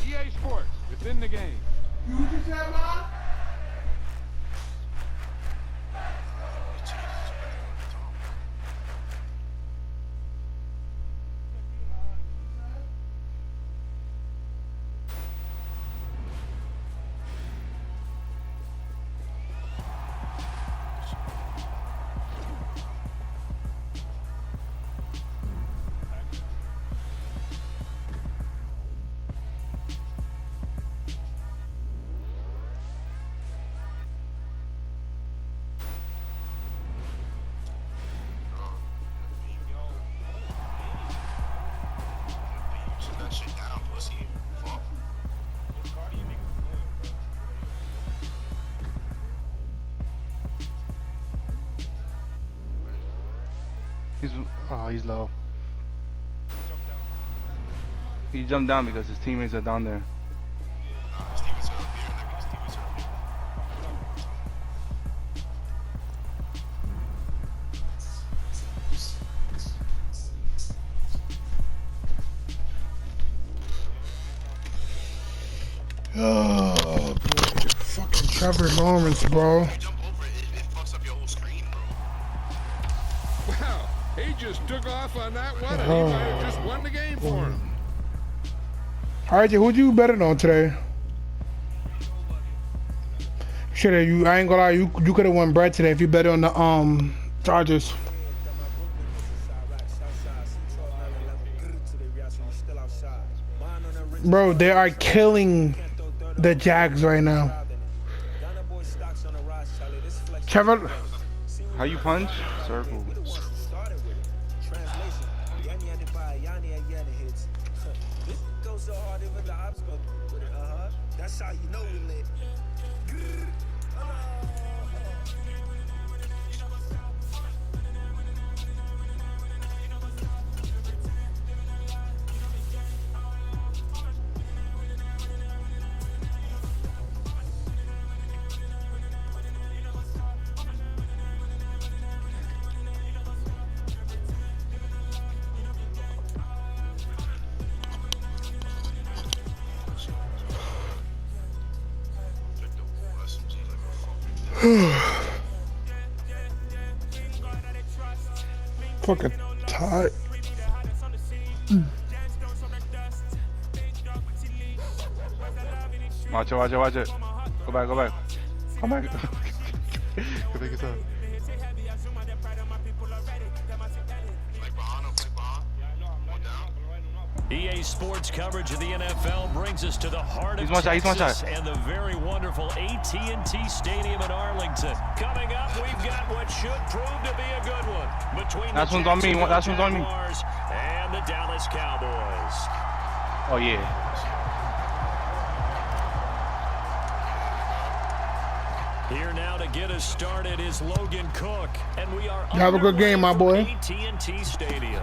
EA Sports. It's in the game. You just said, Mom? He's low. He jumped down because his teammates are down there. Oh, boy. Fucking Trevor Lawrence, bro. Wow, he just took off on that one, and he might have just won the game for him. Alright, who'd you betting on today? Shit, I ain't gonna lie, you could have won bread today if you bet on the Chargers. Bro, they are killing the Jags right now. Trevor, how you punch? Circle. That's how you know we lit. fucking tight. Watch it, watch it, watch it. Go back, go back. Come back. Go back inside. EA Sports coverage of the NFL brings us to the heart of Texas and the very wonderful AT&T Stadium in Arlington. Coming up, we've got what should prove to be a good one between the Jacksonville Jaguars and the Dallas Cowboys. Oh yeah. Here now to get us started is Logan Cook, and we are have a good game, my boy. AT&T Stadium.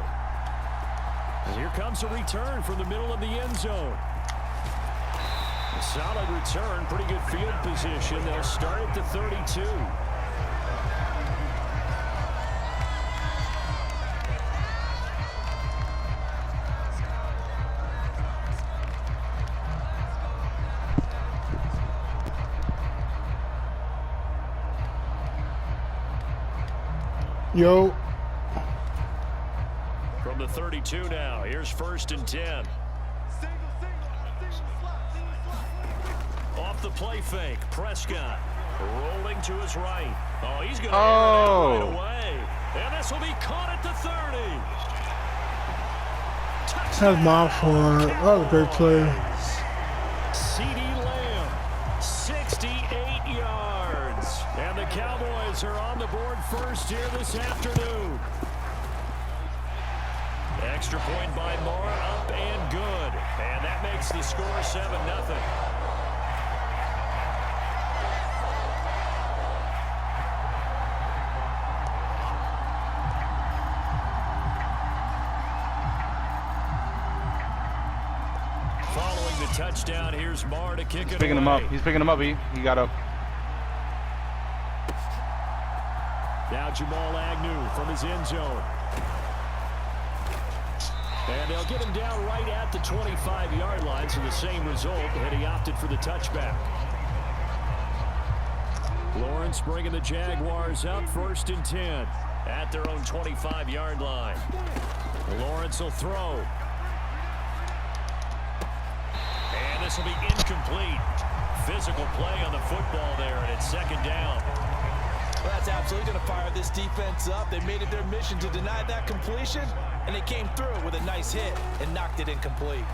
And here comes a return from the middle of the end zone. A solid return, pretty good field position. They'll start at the 32. Yo. From the 32 now, here's 1st and 10. Off the play fake, Prescott rolling to his right. Oh, he's going to right away. And this will be caught at the 30. That's my fault. That was a great play. CD Lamb, 68 yards. And the Cowboys are on the board first here this afternoon. Extra point by Moore, up and good. And that makes the score 7-0. Following the touchdown, here's Moore to kick it away. Picking him up. He's picking him up. He got up. Now Jamal Agnew from his end zone. And they'll get him down right at the 25-yard line, so the same result, and he opted for the touchback. Lawrence bringing the Jaguars up 1st and 10 at their own 25-yard line. Lawrence will throw. And this will be incomplete. Physical play on the football there, and it's 2nd down. Well, that's absolutely going to fire this defense up. They made it their mission to deny that completion, and they came through with a nice hit and knocked it incomplete.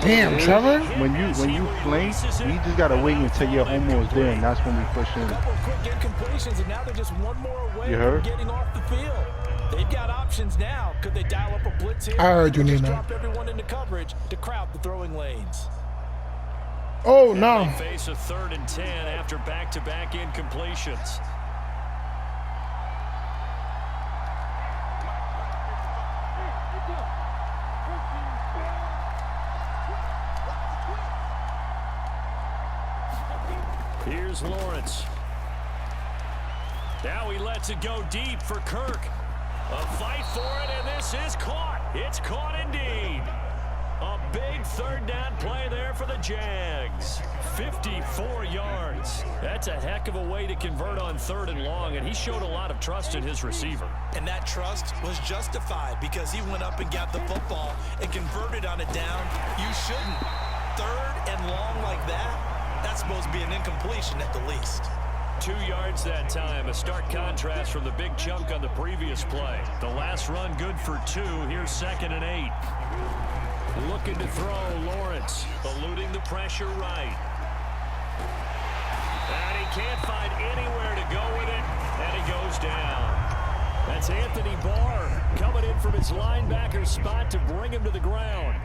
Damn, Trevor. When you flank, you just gotta wait until you're almost there, and that's when we push in. A couple of quick incompletions, and now they're just one more away from getting off the field. They've got options now. Could they dial up a blitz here? I heard you, Nina. Drop everyone into coverage to crowd the throwing lanes. Oh no! They face a 3rd and 10 after back-to-back incompletions. Here's Lawrence. Now he lets it go deep for Kirk. A fight for it, and this is caught. It's caught indeed. A big 3rd down play there for the Jags. 54 yards. That's a heck of a way to convert on 3rd and long, and he showed a lot of trust in his receiver. And that trust was justified because he went up and got the football and converted on it down. You shouldn't. 3rd and long like that? That's supposed to be an incompletion at the least. 2 yards that time. A stark contrast from the big chunk on the previous play. The last run good for 2. Here's 2nd and 8. Looking to throw, Lawrence. Eluding the pressure right. And he can't find anywhere to go with it. And he goes down. That's Anthony Barr coming in from his linebacker spot to bring him to the ground.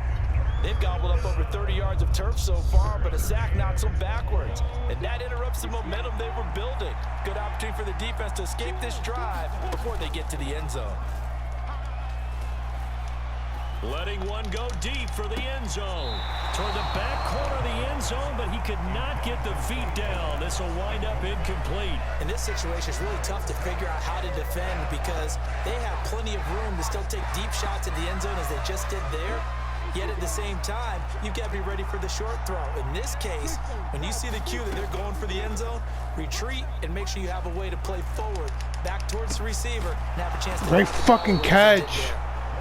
They've gobbled up over 30 yards of turf so far, but a sack knocks them backwards. And that interrupts the momentum they were building. Good opportunity for the defense to escape this drive before they get to the end zone. Letting one go deep for the end zone. Toward the back corner of the end zone, but he could not get the feet down. This will wind up incomplete. In this situation, it's really tough to figure out how to defend because they have plenty of room to still take deep shots in the end zone as they just did there. Yet at the same time, you've got to be ready for the short throw. In this case, when you see the cue that they're going for the end zone, retreat and make sure you have a way to play forward, back towards the receiver, and have a chance to... Great fucking catch.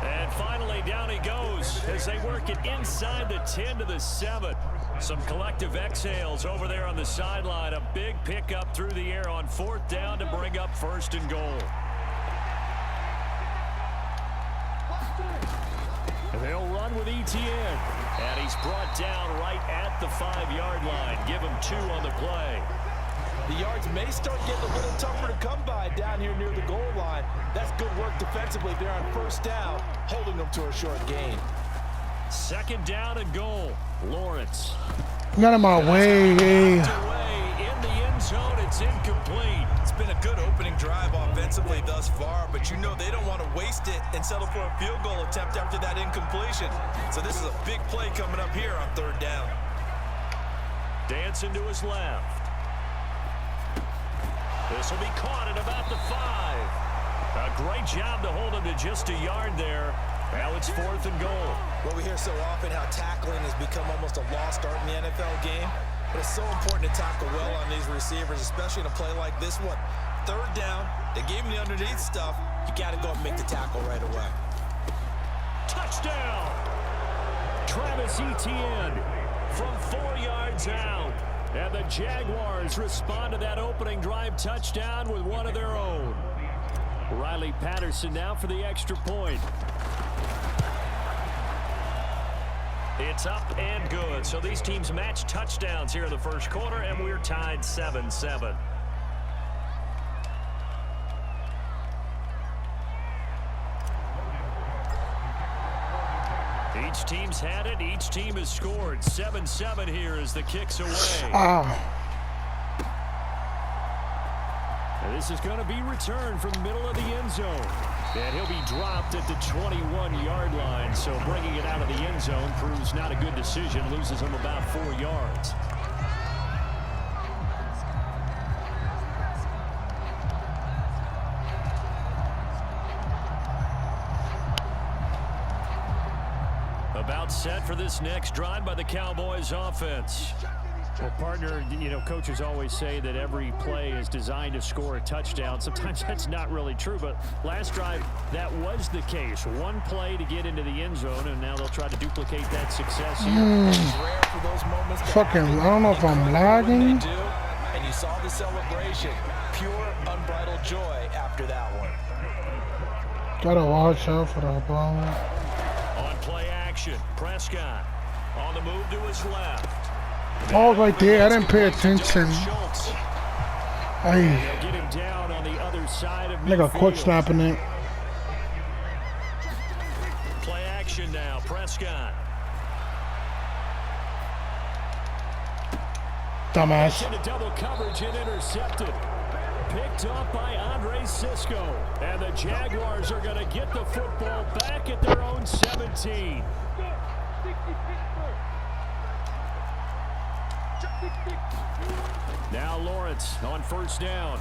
And finally, down he goes as they work it inside the 10 to the 7. Some collective exhales over there on the sideline. A big pickup through the air on 4th down to bring up 1st and goal. They'll run with Etienne. And he's brought down right at the 5-yard line. Give him 2 on the play. The yards may start getting a little tougher to come by down here near the goal line. That's good work defensively there on 1st down, holding them to a short gain. 2nd down and goal. Lawrence. Not in my way. In the end zone, it's incomplete. It's been a good opening drive offensively thus far, but you know they don't want to waste it and settle for a field goal attempt after that incompletion. So this is a big play coming up here on 3rd down. Dancing to his left. This will be caught at about the 5. A great job to hold him to just a yard there. Now it's 4th and goal. Well, we hear so often how tackling has become almost a lost art in the NFL game. But it's so important to tackle well on these receivers, especially in a play like this one. 3rd down, they gave him the underneath stuff. You got to go and make the tackle right away. Touchdown! Travis Etienne from 4 yards out. And the Jaguars respond to that opening drive touchdown with one of their own. Riley Patterson now for the extra point. It's up and good. So these teams match touchdowns here in the first quarter, and we're tied 7-7. Each team's had it. Each team has scored. 7-7 here as the kick's away. And this is going to be returned from the middle of the end zone. And he'll be dropped at the 21-yard line. So bringing it out of the end zone proves not a good decision. Loses him about 4 yards. set for this next drive by the Cowboys offense. Well, partner, you know, coaches always say that every play is designed to score a touchdown. Sometimes that's not really true, but last drive, that was the case. One play to get into the end zone, and now they'll try to duplicate that success here. It's rare for those moments to Fucking, happen. I don't know if I'm lagging. When they do, and you saw the celebration. Pure, unbridled joy after that one. Gotta watch out for that ball. On play action, Prescott on the move to his left. Oh, right there. I didn't pay attention. Hey, Get him down on the other side of nigga, quick midfield. snapping it. Play action now, Prescott. Dumbass. Into double coverage and intercepted. Picked up by Andre Cisco. And the Jaguars are going to get the football back at their own 17. Now Lawrence on first down.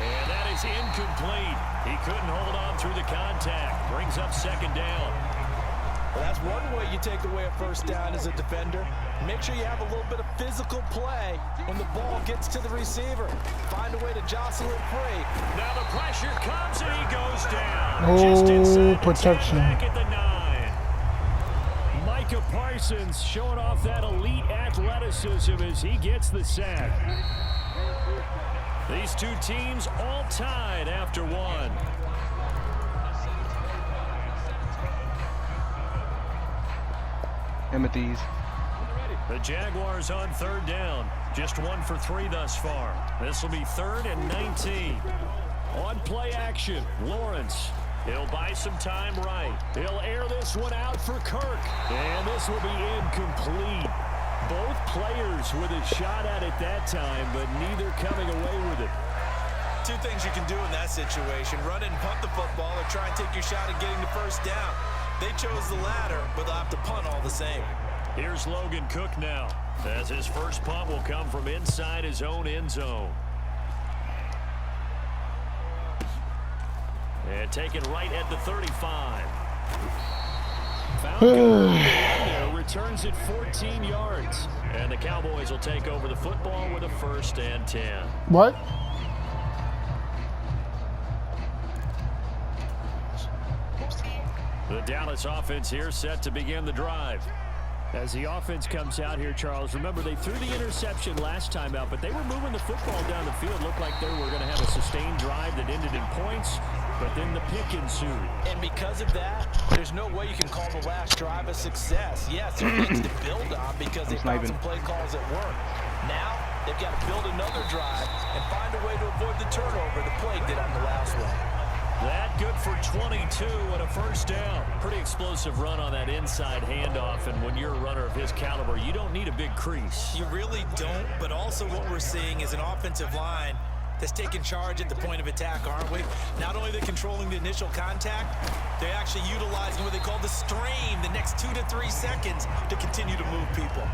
And that is incomplete. He couldn't hold on through the contact. Brings up second down. Well, that's one way you take away a first down as a defender. Make sure you have a little bit of physical play when the ball gets to the receiver. Find a way to jostle it free. Now the pressure comes and he goes down. Oh, Just inside the 10, protection. back at the 9. Micah Parsons showing off that elite athleticism as he gets the sack. These two teams all tied after one. Timothy's. The Jaguars on third down. Just 1 for 3 thus far. This will be 3rd and 19. On play action, Lawrence. He'll buy some time right. He'll air this one out for Kirk. And this will be incomplete. Both players with a shot at it that time, but neither coming away with it. Two things you can do in that situation. Run and punt the football or try and take your shot at getting the first down. They chose the latter, but they'll have to punt all the same. Here's Logan Cook now, as his first punt will come from inside his own end zone. And taken right at the 35. Found returns it 14 yards. And the Cowboys will take over the football with a 1st and 10. What? The Dallas offense here set to begin the drive. As the offense comes out here, Charles, remember they threw the interception last time out, but they were moving the football down the field. Looked like they were going to have a sustained drive that ended in points, but then the pick ensued. And because of that, there's no way you can call the last drive a success. Yes, there are things to build on because they found some play calls at work. Now, they've got to build another drive and find a way to avoid the turnover the plague did on the last one. That good for 22 and a 1st down. Pretty explosive run on that inside handoff, and when you're a runner of his caliber, you don't need a big crease. You really don't, but also what we're seeing is an offensive line that's taking charge at the point of attack, aren't we? Not only are they controlling the initial contact, they're actually utilizing what they call the stream, the next 2 to 3 seconds to continue to move people.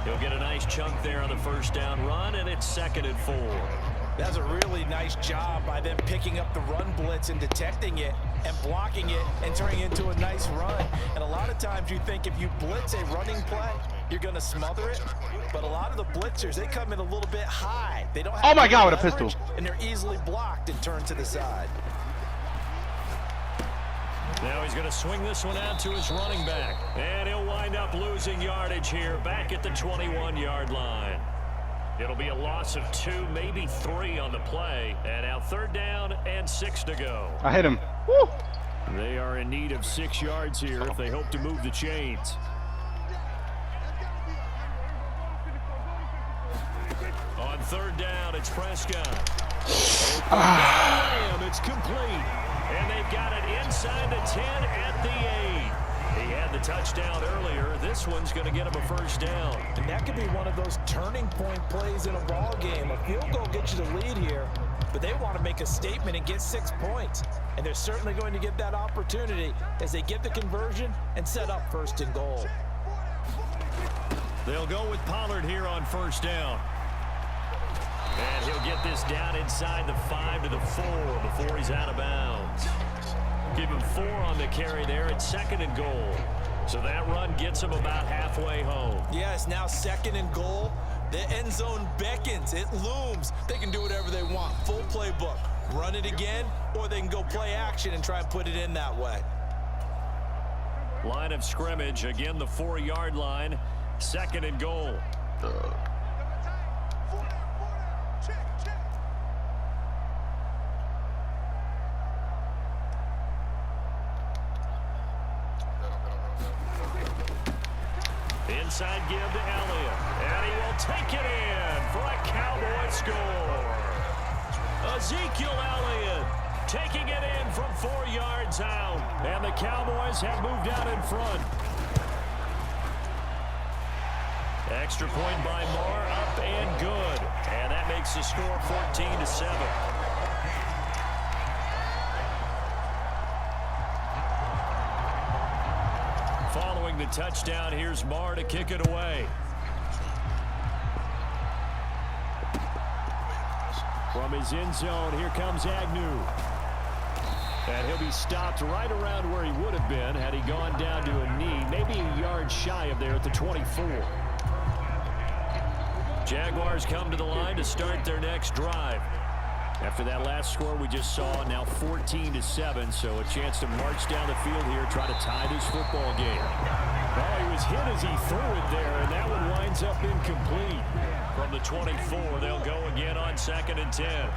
He'll get a nice chunk there on the 1st down run, and it's 2nd and 4. That's a really nice job by them picking up the run blitz and detecting it and blocking it and turning it into a nice run. And a lot of times you think if you blitz a running play, you're going to smother it. But a lot of the blitzers, they come in a little bit high. They don't have Oh my God, with a leverage, pistol. and they're easily blocked and turned to the side. Now he's going to swing this one out to his running back. And he'll wind up losing yardage here back at the 21-yard line. It'll be a loss of 2, maybe 3 on the play. And now 3rd down and 6 to go. I hit him. Woo! They are in need of 6 yards here if they hope to move the chains. On 3rd down, it's Prescott. It's complete. And they've got it inside the 10 at the 8. He had the touchdown earlier. This one's going to get him a 1st down. And that could be one of those turning point plays in a ball game. A field goal gets you the lead here, but they want to make a statement and get 6 points. And they're certainly going to get that opportunity as they get the conversion and set up 1st and goal. They'll go with Pollard here on 1st down. And he'll get this down inside the 5 to the 4 before he's out of bounds. Give him 4 on the carry there at 2nd and goal. So that run gets them about halfway home. Yeah, it's now 2nd and goal. The end zone beckons. It looms. They can do whatever they want. Full playbook. Run it again, or they can go play action and try and put it in that way. Line of scrimmage, again the 4-yard line. 2nd and goal. Inside give to Elliott, and he will take it in for a Cowboy score. Ezekiel Elliott taking it in from 4 yards out, and the Cowboys have moved out in front. Extra point by Moore, up and good, and that makes the score 14-7. Following the touchdown, here's Marr to kick it away. From his end zone, here comes Agnew. And he'll be stopped right around where he would have been had he gone down to a knee, maybe a yard shy of there at the 24. Jaguars come to the line to start their next drive. After that last score we just saw, now 14-7, so a chance to march down the field here, try to tie this football game. Oh, he was hit as he threw it there, and that one winds up incomplete. From the 24, they'll go again on 2nd and 10.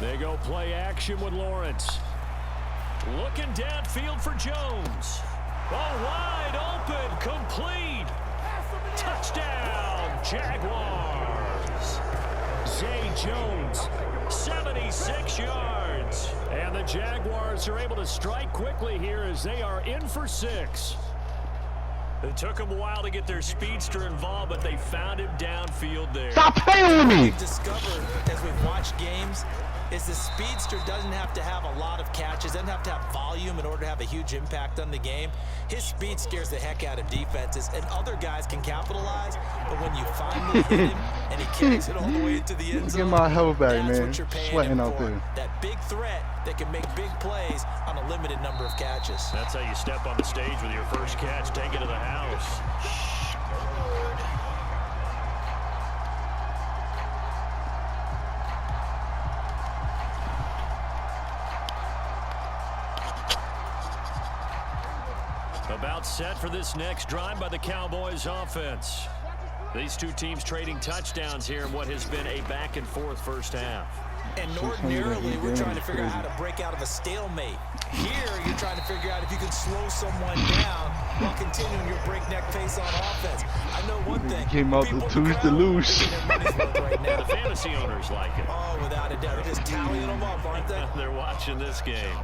They go play action with Lawrence. Looking downfield for Jones. Oh, wide open, complete. Touchdown, Jaguars. Zay Jones, 76 yards. And the Jaguars are able to strike quickly here as they are in for 6. It took them a while to get their speedster involved, but they found him downfield there. Stop playing with me! What we've discovered as we've watched games is the speedster doesn't have to have a lot of catches, doesn't have to have volume in order to have a huge impact on the game. His speed scares the heck out of defenses, and other guys can capitalize, but when you finally hit him and he carries it all the way into the end zone, Get my health back, that's man. what you're paying Sweating him out for. there. That big threat that can make big plays on a limited number of catches. That's how you step on the stage with your first catch, take it to the house. About set for this next drive by the Cowboys offense. These two teams trading touchdowns here in what has been a back-and-forth first half. And ordinarily, we're trying to figure out how to break out of a stalemate. Here, you're trying to figure out if you can slow someone down while continuing your breakneck pace on offense. I know one thing. Came out to twos to lose. Right now. The fantasy owners like it. Oh, without a doubt. They're just tallying them up, aren't they? They're watching this game.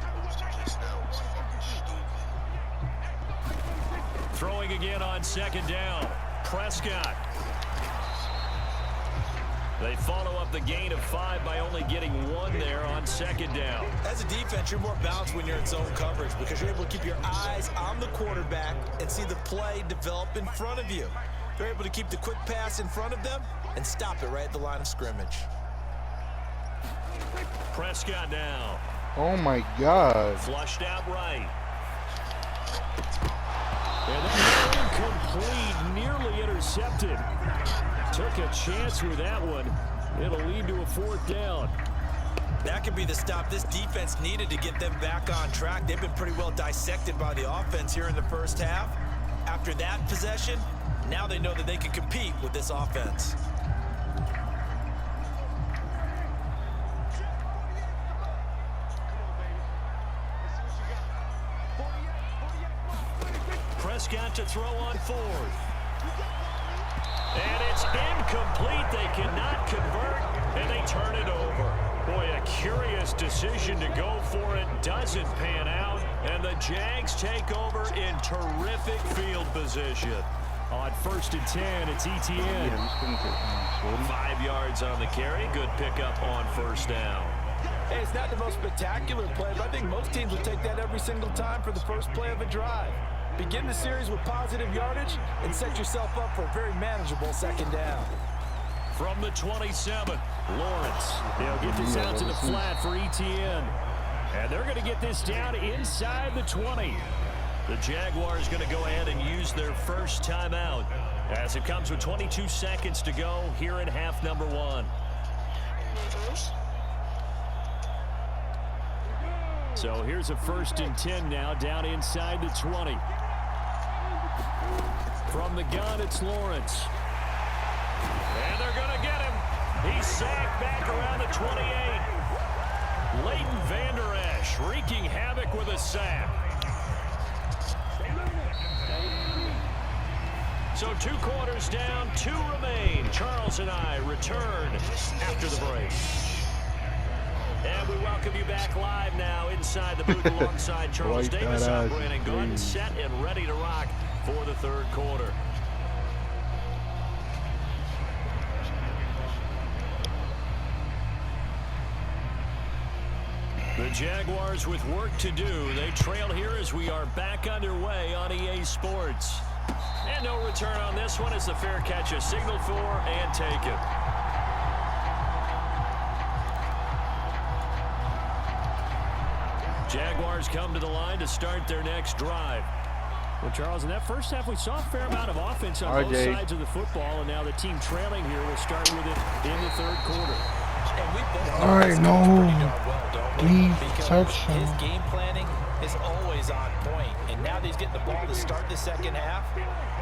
Throwing again on 2nd down. Prescott. They follow up the gain of 5 by only getting 1 there on 2nd down. As a defense, you're more balanced when you're in zone coverage because you're able to keep your eyes on the quarterback and see the play develop in front of you. They're able to keep the quick pass in front of them and stop it right at the line of scrimmage. Prescott now. Oh my God. Flushed out right. And that incomplete, nearly intercepted. Took a chance with that one. It'll lead to a 4th down. That could be the stop this defense needed to get them back on track. They've been pretty well dissected by the offense here in the first half. After that possession, now they know that they can compete with this offense. Prescott to throw on 4th. And it's incomplete. They cannot convert, and they turn it over. Boy, a curious decision to go for it. Doesn't pan out, and the Jags take over in terrific field position. On 1st and 10, it's ETN. 5 yards on the carry. Good pickup on 1st down. Hey, it's not the most spectacular play, but I think most teams would take that every single time for the first play of a drive. Begin the series with positive yardage and set yourself up for a very manageable second down. From the 27, Lawrence. They'll get this out to the flat for ETN. And they're going to get this down inside the 20. The Jaguars going to go ahead and use their first timeout as it comes with 22 seconds to go here in half number 1. So here's a 1st and 10 now down inside the 20. From the gun, it's Lawrence. And they're going to get him. He's sacked back around the 28. Leighton Vander Esch wreaking havoc with a sack. So 2 quarters down, 2 remain. Charles and I return after the break. And we welcome you back live now inside the booth alongside Charles Davis. I'm Brandon Gordon, set and ready to rock for the 3rd quarter. The Jaguars with work to do. They trail here as we are back underway on EA Sports. And no return on this one as the fair catch is signaled for and taken. Jaguars come to the line to start their next drive. Well, Charles, in that first half, we saw a fair amount of offense on both sides of the football, and now the team trailing here will start with it in the 3rd quarter. All right, no deflection. His game planning is always on point, and now that he's getting the ball to start the second half,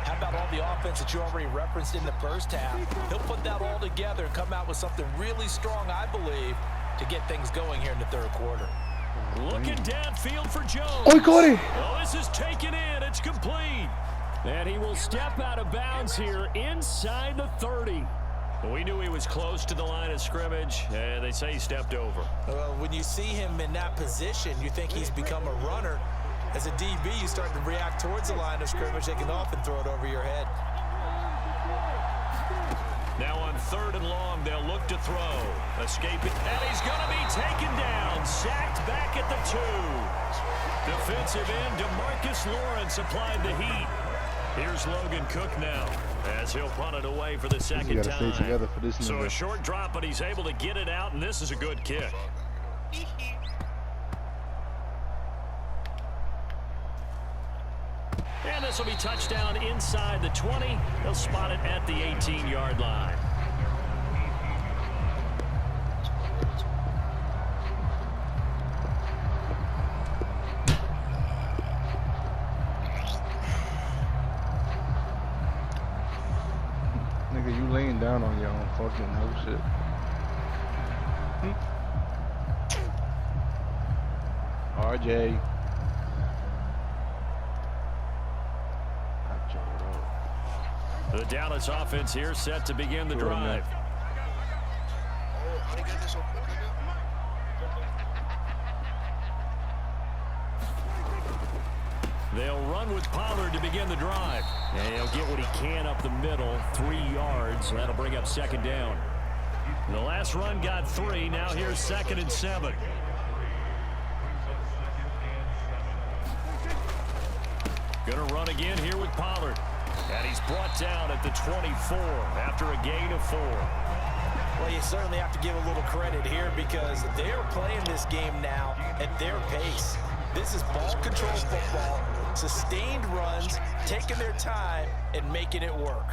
how about all the offense that you already referenced in the first half? He'll put that all together and come out with something really strong, I believe, to get things going here in the 3rd quarter. Looking downfield for Jones. Oh, he caught it. Oh, this is taken in. It's complete. And he will step out of bounds here inside the 30. We knew he was close to the line of scrimmage, and they say he stepped over. Well, when you see him in that position, you think he's become a runner. As a DB, you start to react towards the line of scrimmage. They can often throw it over your head. Now on 3rd and long, they'll look to throw. Escaping, and he's going to be taken down. Sacked back at the 2. Defensive end DeMarcus Lawrence applied the heat. Here's Logan Cook now as he'll punt it away for the second time. Stay together for this so a short drop, but he's able to get it out, and this is a good kick. And this will be touchdown inside the 20. They'll spot it at the 18-yard line. Nigga, you laying down on your own fucking whole shit. RJ. The Dallas offense here set to begin the drive. They'll run with Pollard to begin the drive. And he'll get what he can up the middle, 3 yards. That'll bring up second down. The last run got 3. Now here's 2nd and 7. Gonna run again here with Pollard. And he's brought down at the 24 after a gain of 4. Well, you certainly have to give a little credit here because they're playing this game now at their pace. This is ball control football, sustained runs, taking their time and making it work.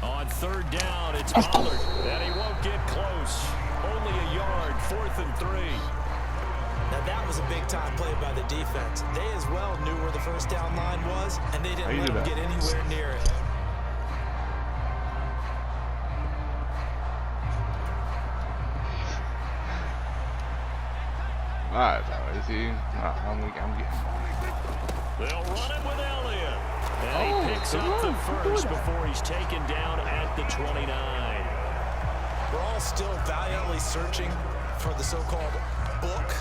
On 3rd down, it's Pollard, and he won't get close. Only a yard, 4th and 3. Now that was a big-time play by the defense. They as well knew where the first down line was, and they didn't let them get anywhere near it. Alright, see, I'm getting. They'll run it with Elliott. And he picks up the first before he's taken down at the 29. We're all still valiantly searching for the so-called book,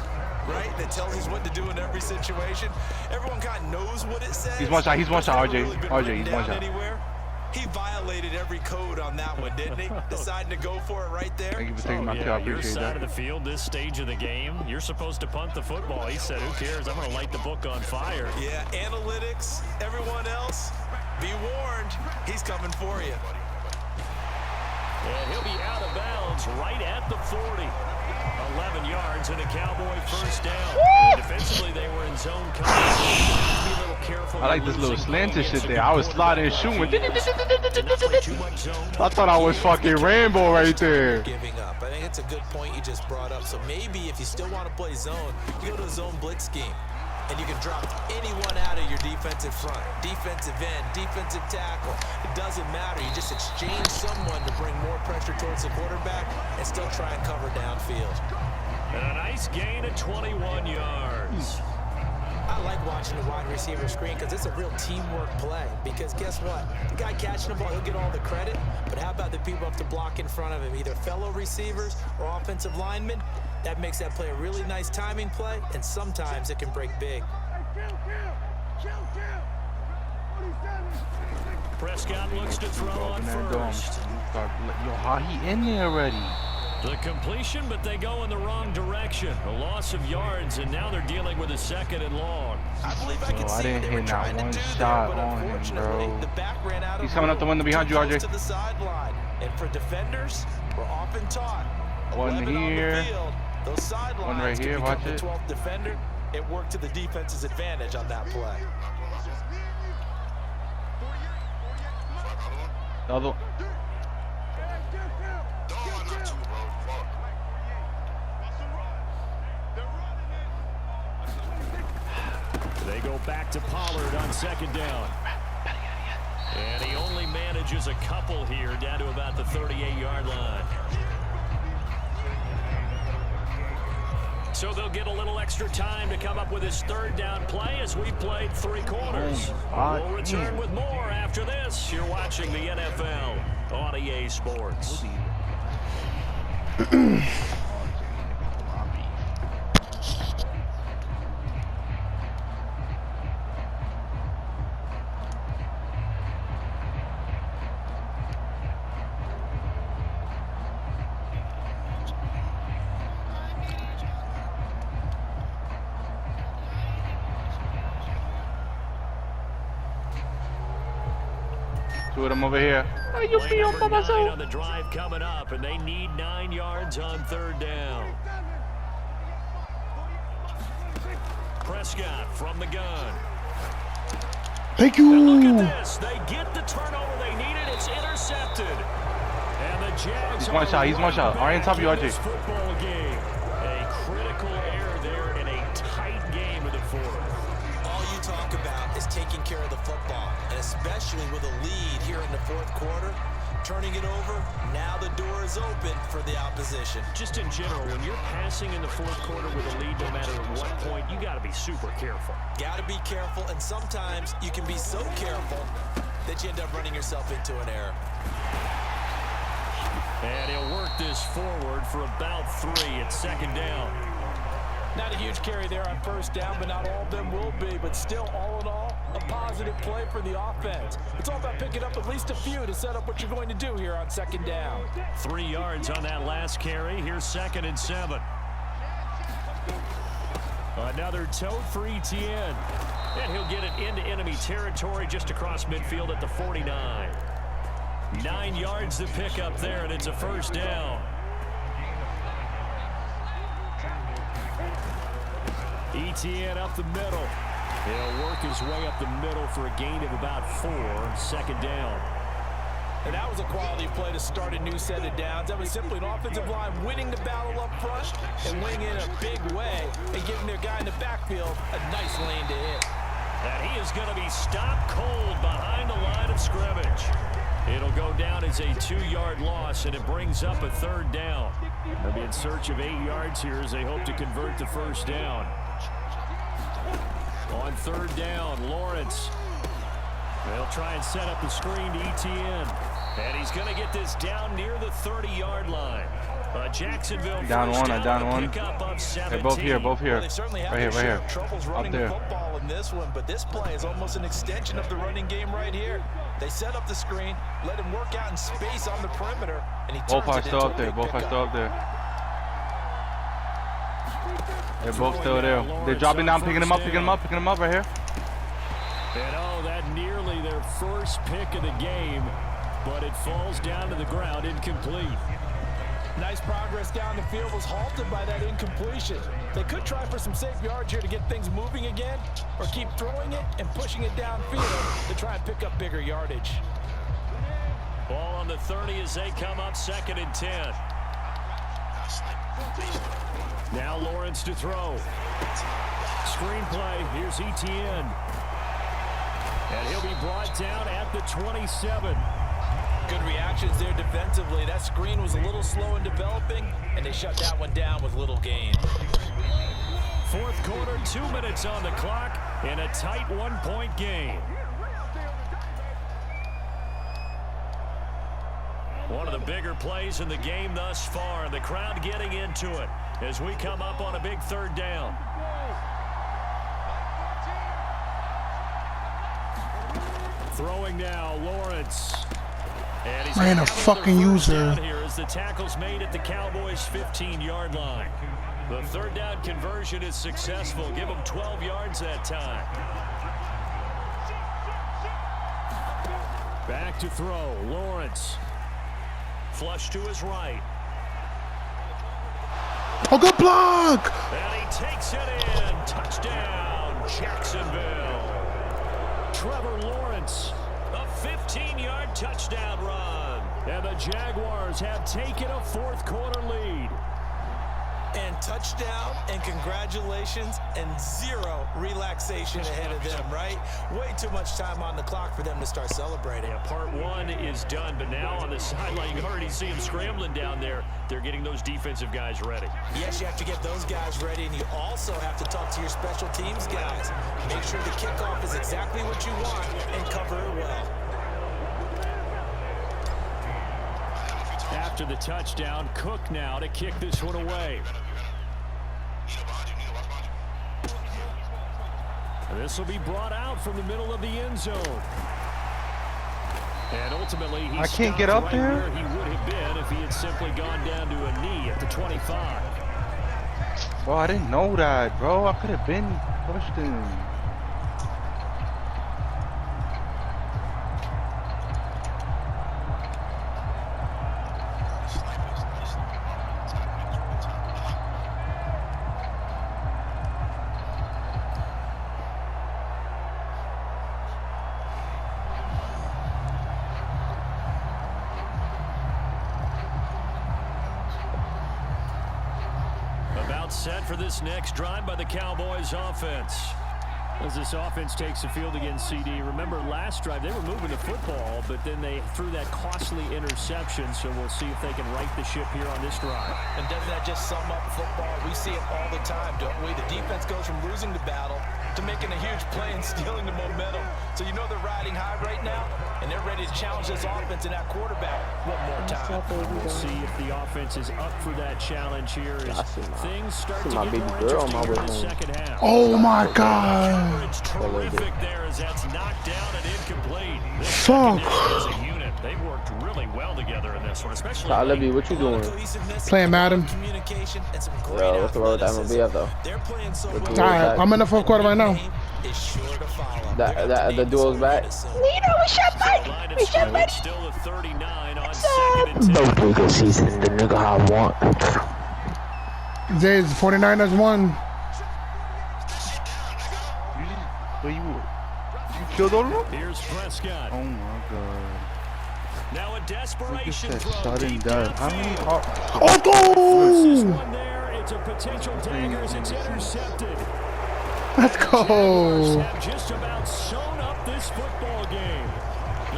right? That tells us what to do in every situation. Everyone kind of knows what it says. He's one shot, RJ. RJ, he's one shot. Anywhere. He violated every code on that one, didn't he? Deciding to go for it right there. Thank you for taking my kill. I Your appreciate side that. of the field, this stage of the game, you're supposed to punt the football. He said, who cares? I'm going to light the book on fire. Yeah, analytics, everyone else, be warned, he's coming for you. And he'll be out of bounds right at the 40. 11 yards and a Cowboy first down. And defensively, they were in zone coverage. Be a little careful. I like this little slanted shit there. I was sliding and shooting. I thought I was fucking Rambo right there. Giving up. I think it's a good point you just brought up. So maybe if you still want to play zone, you go to a zone blitz scheme. And you can drop anyone out of your defensive front, defensive end, defensive tackle. It doesn't matter. You just exchange someone to bring more pressure towards the quarterback and still try and cover downfield. And a nice gain of 21 yards. I like watching the wide receiver screen because it's a real teamwork play. Because guess what? The guy catching the ball, he'll get all the credit. But how about the people up to block in front of him, either fellow receivers or offensive linemen? That makes that play a really nice timing play, and sometimes it can break big. Prescott looks to throw on first. Yo, how he in there already? The completion, but they go in the wrong direction. A loss of yards, and now they're dealing with a 2nd and long. I believe I can see didn't what they were hit trying not to one do shot there, but on him, unfortunately, bro. the back ran out of He's coming up the window behind you, room, RJ. to the sideline. And for defenders, we're often taught. One here. Those sidelines One right here, can watch become it. the 12th defender. It worked to the defense's advantage on that play. The other. They go back to Pollard on 2nd down. And he only manages a couple here down to about the 38-yard line. So they'll get a little extra time to come up with his 3rd down play as we played 3 quarters. We'll return with more after this. You're watching the NFL on EA Sports. Two of them over here. Play number 9 on the drive coming up, and they need 9 yards on 3rd down. Prescott from the gun. Thank you. And look at this. They get the turnover they needed. It's intercepted. And the Jags He's one shot. He's one shot. Already on top of you, RJ. this football game. A critical error there in a tight game of the 4th. All you talk about is taking care of the football, and especially with a lead here in the 4th quarter, turning it over, now the door is open for the opposition. Just in general, when you're passing in the 4th quarter with a lead, no matter at what point, you got to be super careful. Got to be careful, and sometimes you can be so careful that you end up running yourself into an error. And he'll work this forward for about 3 at 2nd down. Not a huge carry there on 1st down, but not all of them will be. But still, all in all, a positive play for the offense. It's all about picking up at least a few to set up what you're going to do here on 2nd down. 3 yards on that last carry. Here's 2nd and 7. Another tote for Etienne. And he'll get it into enemy territory just across midfield at the 49. 9 yards to pick up there, and it's a 1st down. Etienne up the middle. He'll work his way up the middle for a gain of about 4, 2nd down. And that was a quality play to start a new set of downs. That was simply an offensive line winning the battle up front and winning in a big way and giving their guy in the backfield a nice lane to hit. And he is going to be stopped cold behind the line of scrimmage. It'll go down as a 2-yard loss, and it brings up a 3rd down. They'll be in search of 8 yards here as they hope to convert the 1st down. On 3rd down, Lawrence. They'll try and set up the screen to Etienne. And he's going to get this down near the 30-yard line. Jacksonville Down one, down down one. pickup of 17. They're both here, both here. Well, they certainly have Right here, their right share here. of troubles Up running the there. football in this one, but this play is almost an extension of the running game right here. They set up the screen, let him work out in space on the perimeter, and he Both turns are it still into up a there. big Both are pickup. still up there. They're both still there. They're dropping down, picking him up right here. And oh, that nearly their first pick of the game, but it falls down to the ground incomplete. Nice progress down the field was halted by that incompletion. They could try for some safe yards here to get things moving again, or keep throwing it and pushing it downfield to try and pick up bigger yardage. Ball on the 30 as they come up 2nd and 10. Now Lawrence to throw. Screenplay, here's Etienne. And he'll be brought down at the 27. Good reactions there defensively. That screen was a little slow in developing, and they shut that one down with little gain. 4th quarter, 2 minutes on the clock, in a tight 1-point game. One of the bigger plays in the game thus far. The crowd getting into it as we come up on a big 3rd down. Throwing now, Lawrence. And he's Man, a fucking user. here as the tackle's made at the Cowboys' 15-yard line. The 3rd down conversion is successful. Give him 12 yards that time. Back to throw, Lawrence. Flush to his right. Oh, good block! And he takes it in. Touchdown, Jacksonville. Trevor Lawrence, a 15-yard touchdown run. And the Jaguars have taken a 4th quarter lead. And touchdown, and congratulations, and 0 relaxation ahead of them, right? Way too much time on the clock for them to start celebrating. Yeah, part 1 is done, but now on the sideline, you already see them scrambling down there. They're getting those defensive guys ready. Yes, you have to get those guys ready, and you also have to talk to your special teams guys. Make sure the kickoff is exactly what you want and cover it well. After the touchdown, Cook now to kick this one away. This will be brought out from the middle of the end zone. And ultimately, he I can't get stopped up right there. where he would have been if he had simply gone down to a knee at the 25. Bro, I didn't know that, bro. I could have been pushed in. Set for this next drive by the Cowboys offense. As this offense takes the field against CD. Remember last drive they were moving the football, but then they threw that costly interception, so we'll see if they can right the ship here on this drive. And doesn't that just sum up football? We see it all the time, don't we? The defense goes from losing the battle to making a huge play and stealing the momentum. So you know they're riding high right now, and they're ready to challenge this offense and that quarterback one more time. We'll see if the offense is up for that challenge here as things start to get more girl interesting in the second half. Oh my god. It's terrific there as that's knocked down and incomplete. This Fuck. secondary as a unit, they've worked really well together in this one, especially. Olivia, what you doing? Playing Madden. Communication and some great Yo, what's the word with MLB though? They're playing so well. Alright, I'm in the 4th quarter right now. Is sure to follow. The duel's back. Nino, we shot Mike. We shot Mike. Still the 39 on 2nd and 10. No nigga season, the nigga I want. Zay's 49ers won. Where you killed all of them? Here's Prescott. Oh my god. Now a desperation Look at throw. that sudden Deep dive. How many downfield. Oh, This go! one there, it's a potential dagger as it's intercepted. Let's Jaguars go. have just about sewn up this football game.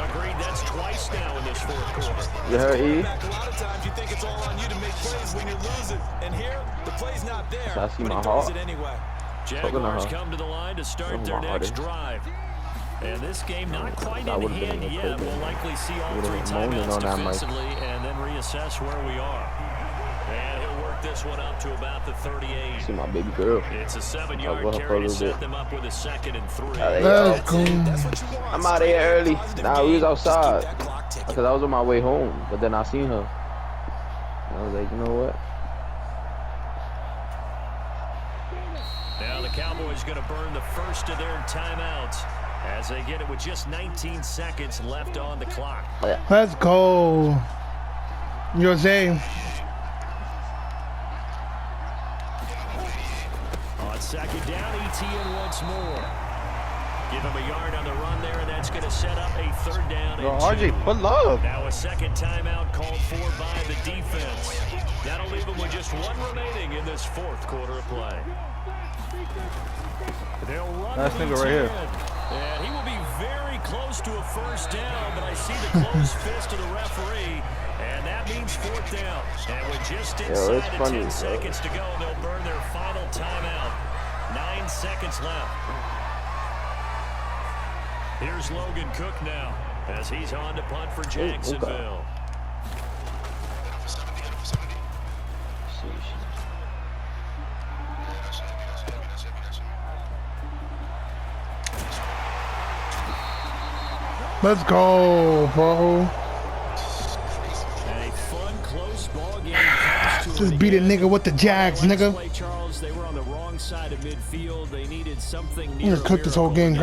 Agreed, that's twice now in this 4th quarter. You heard E? A lot of times you think it's all on you to make plays when you're losing. And here, the play's not there, I see but my he heart. throws it anyway. Jaguars come to the line to start Oh, their my next heart. drive. And this game not quite That in would've been hand a yet. good We'll game. likely see all Would've 3 been moaning timeouts on that mic. defensively and then reassess where we are. And he'll work pick this one up to about the 38. See my baby girl. It's a 7-yard I'll go for a carry to little set bit. them up with a 2nd and 3. Let's go. I'm out of here early. Nah, we was outside because I was on my way home, but then I seen her. And I was like, you know what? Now the Cowboys going to burn the first of their timeouts as they get it with just 19 seconds left on the clock. Let's go. Jose. On 2nd down, ETN once more. Give him a yard on the run there, and that's going to set up a 3rd down and 2. RJ, pull up. Now a 2nd timeout called for by the defense. That'll leave them with just 1 remaining in this 4th quarter of play. They'll run Nice nigga right here. And he will be very close to a 1st down, but I see the closed fist of the referee, and that means 4th down. And with just inside the 10 seconds to go, they'll burn their final timeout. 9 seconds left. Here's Logan Cook now as he's on to punt for Jacksonville. Let's go, bro. A fun, close ball game. Just beat a nigga with the Jags, nigga. Charles, they were on the wrong side of midfield. They needed something I'm gonna cook this whole game, bro.